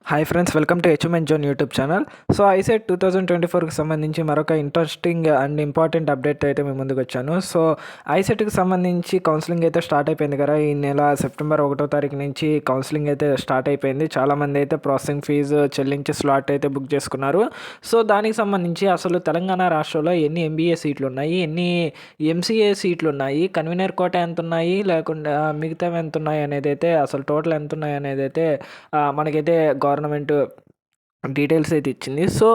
Hi friends, welcome to HMN zone YouTube channel. So ICET 2024కి సంబంధించి మరొక interesting and important update అయితే మేము ముందుకు వచ్చాను. సో ఐసెట్కి సంబంధించి కౌన్సిలింగ్ అయితే స్టార్ట్ అయిపోయింది కదా. ఈ నెల సెప్టెంబర్ 1వ తారీఖు నుంచి కౌన్సిలింగ్ అయితే స్టార్ట్ అయిపోయింది. చాలామంది అయితే ప్రాసెసింగ్ ఫీజు చెల్లించి స్లాట్ అయితే బుక్ చేసుకున్నారు. సో దానికి సంబంధించి అసలు తెలంగాణ రాష్ట్రంలో ఎన్ని ఎంబీఏ సీట్లు ఉన్నాయి, ఎన్ని ఎంసీఏ సీట్లు ఉన్నాయి, కన్వీనర్ కోట ఎంత ఉన్నాయి, లేకుండా మిగతావి ఎంత ఉన్నాయి అనేది అయితే, అసలు టోటల్ ఎంత ఉన్నాయి అనేది అయితే మనకైతే గవర్నమెంట్ డీటెయిల్స్ అయితే ఇచ్చింది. సో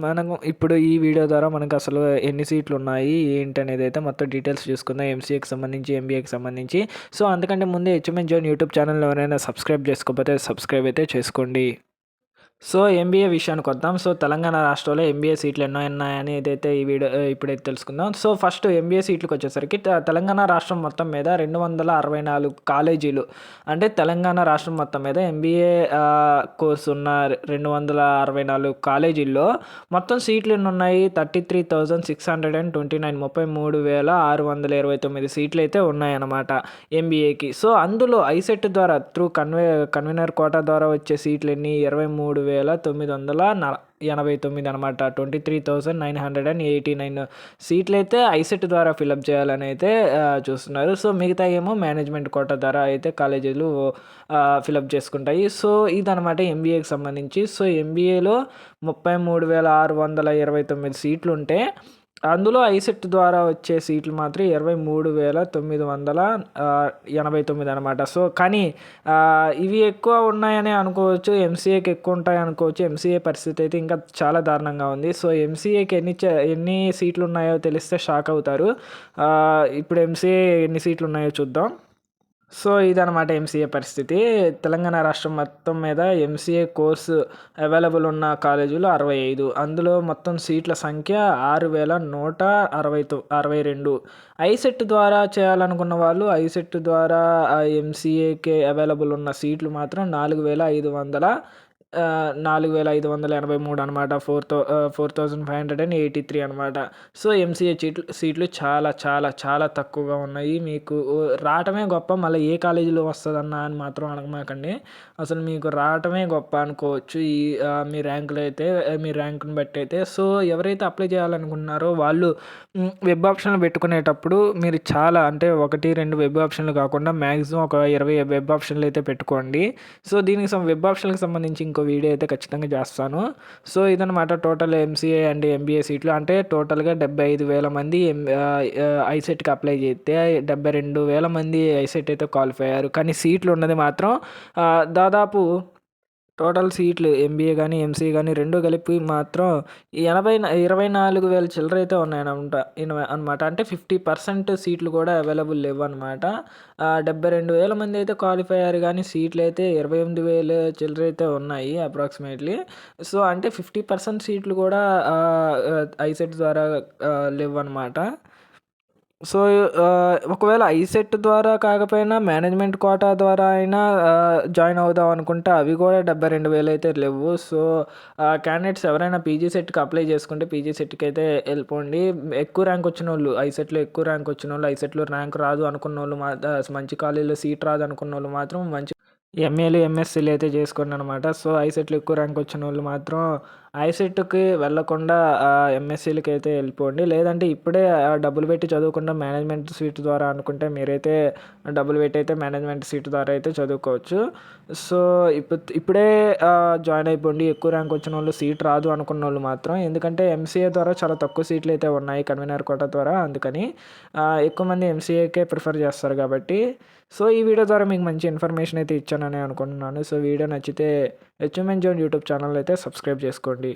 మనం ఇప్పుడు ఈ వీడియో ద్వారా మనకు అసలు ఎన్ని సీట్లు ఉన్నాయి ఏంటి అనేది అయితే మొత్తం డీటెయిల్స్ చూసుకుందాం, ఎంసీఏకి సంబంధించి ఎంబీఏకి సంబంధించి. సో అందుకంటే ముందే హెచ్ఎంఎన్ జోన్ యూట్యూబ్ ఛానల్ ఎవరైనా సబ్స్క్రైబ్ చేసుకోకపోతే సబ్స్క్రైబ్ అయితే చేసుకోండి. సో ఎంబీఏ విషయానికి వద్దాం. సో తెలంగాణ రాష్ట్రంలో ఎంబీఏ సీట్లు ఎన్నో ఉన్నాయని ఏదైతే ఈ వీడియో ఇప్పుడైతే తెలుసుకుందాం. సో ఫస్ట్ ఎంబీఏ సీట్లకు వచ్చేసరికి తెలంగాణ రాష్ట్రం మొత్తం మీద 264 కాలేజీలు, అంటే తెలంగాణ రాష్ట్రం మొత్తం మీద ఎంబీఏ కోర్సు ఉన్న 264 కాలేజీల్లో మొత్తం సీట్లు ఎన్ని ఉన్నాయి? 33,629, 33,629 సీట్లు అయితే ఉన్నాయన్నమాట ఎంబీఏకి. సో అందులో ఐసెట్ ద్వారా త్రూ కన్వీనర్ కోటా ద్వారా వచ్చే సీట్లు ఎన్ని? 23,989 అనమాట. 23,989 సీట్లు అయితే ఐసెట్ ద్వారా ఫిలప్ చేయాలని అయితే చూస్తున్నారు. సో మిగతా ఏమో మేనేజ్మెంట్ కోటా ద్వారా అయితే కాలేజీలు ఫిలప్ చేసుకుంటాయి. సో ఇదనమాట ఎంబీఏకి సంబంధించి. సో ఎంబీఏలో 33,629 సీట్లు ఉంటే అందులో ఐసెట్ ద్వారా వచ్చే సీట్లు మాత్రం 23,989 అనమాట. సో కానీ ఇవి ఎక్కువ ఉన్నాయని అనుకోవచ్చు, ఎంసీఏకి ఎక్కువ ఉంటాయి అనుకోవచ్చు. ఎంసీఏ పరిస్థితి అయితే ఇంకా చాలా దారుణంగా ఉంది. సో ఎంసీఏకి ఎన్ని సీట్లు ఉన్నాయో తెలిస్తే షాక్ అవుతారు. ఇప్పుడు ఎంసీఏ ఎన్ని సీట్లు ఉన్నాయో చూద్దాం. సో ఇదనమాట ఎంసీఏ పరిస్థితి. తెలంగాణ రాష్ట్రం మొత్తం మీద ఎంసీఏ కోర్సు అవైలబుల్ ఉన్న కాలేజీలు 65, అందులో మొత్తం సీట్ల సంఖ్య 6,162. ఐసెట్ ద్వారా చేయాలనుకున్న వాళ్ళు ఐసెట్ ద్వారా ఎంసీఏకి అవైలబుల్ ఉన్న సీట్లు మాత్రం 4,583 అనమాట. 4,583 అనమాట. సో ఎంసీఏ సీట్లు చాలా చాలా చాలా తక్కువగా ఉన్నాయి. మీకు రావటమే గొప్ప, మళ్ళీ ఏ కాలేజీలో వస్తుందన్నా అని మాత్రం అనమాకండి. అసలు మీకు రావటమే గొప్ప అనుకోవచ్చు ఈ మీ ర్యాంకులు అయితే, మీ ర్యాంకుని బట్టి అయితే. సో ఎవరైతే అప్లై చేయాలనుకుంటున్నారో వాళ్ళు వెబ్ ఆప్షన్లు పెట్టుకునేటప్పుడు మీరు చాలా, అంటే 1-2 వెబ్ ఆప్షన్లు కాకుండా మ్యాక్సిమం ఒక 20 వెబ్ ఆప్షన్లు అయితే పెట్టుకోండి. సో దీనికి వెబ్ ఆప్షన్లకు సంబంధించి ఇంకో వీడియో అయితే ఖచ్చితంగా చేస్తాను. సో ఇదనమాట టోటల్ ఎంసీఏ అండ్ ఎంబీఏ సీట్లు. అంటే టోటల్గా 75,000 మంది ఐసెట్కి అప్లై చేస్తే 72,000 మంది ఐసెట్ అయితే క్వాలిఫై అయ్యారు. కానీ సీట్లు ఉన్నది మాత్రం దాదాపు టోటల్ సీట్లు ఎంబీఏ కానీ ఎంసీఏ కానీ రెండు కలిపి మాత్రం 24,000 చిల్లర అయితే ఉన్నాయనమాట అనమాట. అంటే 50% సీట్లు కూడా అవైలబుల్ లేవు అనమాట. 72,000 మంది అయితే క్వాలిఫై అయ్యారు, కానీ సీట్లు అయితే 28,000 చిల్లర అయితే ఉన్నాయి అప్రాక్సిమేట్లీ. సో అంటే 50% సీట్లు కూడా ఐసెట్ ద్వారా లేవు అనమాట. సో ఒకవేళ ఐసెట్ ద్వారా కాకపోయినా మేనేజ్మెంట్ కోటా ద్వారా అయినా జాయిన్ అవుదాం అనుకుంటే అవి కూడా 72,000 అయితే లేవు. సో క్యాండిడేట్స్ ఎవరైనా పీజీ సెట్కి అప్లై చేసుకుంటే పీజీ సెట్కి అయితే వెళ్ళిపోండి. ఎక్కువ ర్యాంక్ వచ్చిన వాళ్ళు, ఐసెట్లో ఎక్కువ ర్యాంక్ వచ్చిన వాళ్ళు, ఐసెట్లో ర్యాంక్ రాదు అనుకున్న వాళ్ళు, మంచి కాలేజీలో సీట్ రాదు అనుకున్న వాళ్ళు మాత్రం మంచి ఎంఏలు ఎంఎస్సీలు అయితే చేసుకోండి అనమాట. సో ఐసెట్లో ఎక్కువ ర్యాంక్ వచ్చిన వాళ్ళు మాత్రం ఐసెట్కి వెళ్ళకుండా ఎంఎస్సీలకి అయితే వెళ్ళిపోండి. లేదంటే ఇప్పుడే డబ్బులు పెట్టి చదువుకుండా మేనేజ్మెంట్ సీట్ ద్వారా అనుకుంటే మీరైతే డబ్బులు పెట్టి అయితే మేనేజ్మెంట్ సీట్ ద్వారా అయితే చదువుకోవచ్చు. సో ఇప్పుడే జాయిన్ అయిపోండి. ఎక్కువ ర్యాంక్ వచ్చిన వాళ్ళు, సీట్ రాదు అనుకున్న వాళ్ళు మాత్రం. ఎందుకంటే ఎంసీఏ ద్వారా చాలా తక్కువ సీట్లు అయితే ఉన్నాయి కన్వీనర్ కోటా ద్వారా, అందుకని ఎక్కువ మంది ఎంసీఏకే ప్రిఫర్ చేస్తారు కాబట్టి. సో ఈ వీడియో ద్వారా మీకు మంచి ఇన్ఫర్మేషన్ అయితే ఇచ్చానని అనుకుంటున్నాను. సో వీడియో నచ్చితే హెచ్ఎంఎన్ జోన్ యూట్యూబ్ ఛానల్ అయితే సబ్స్క్రైబ్ చేసుకోండి.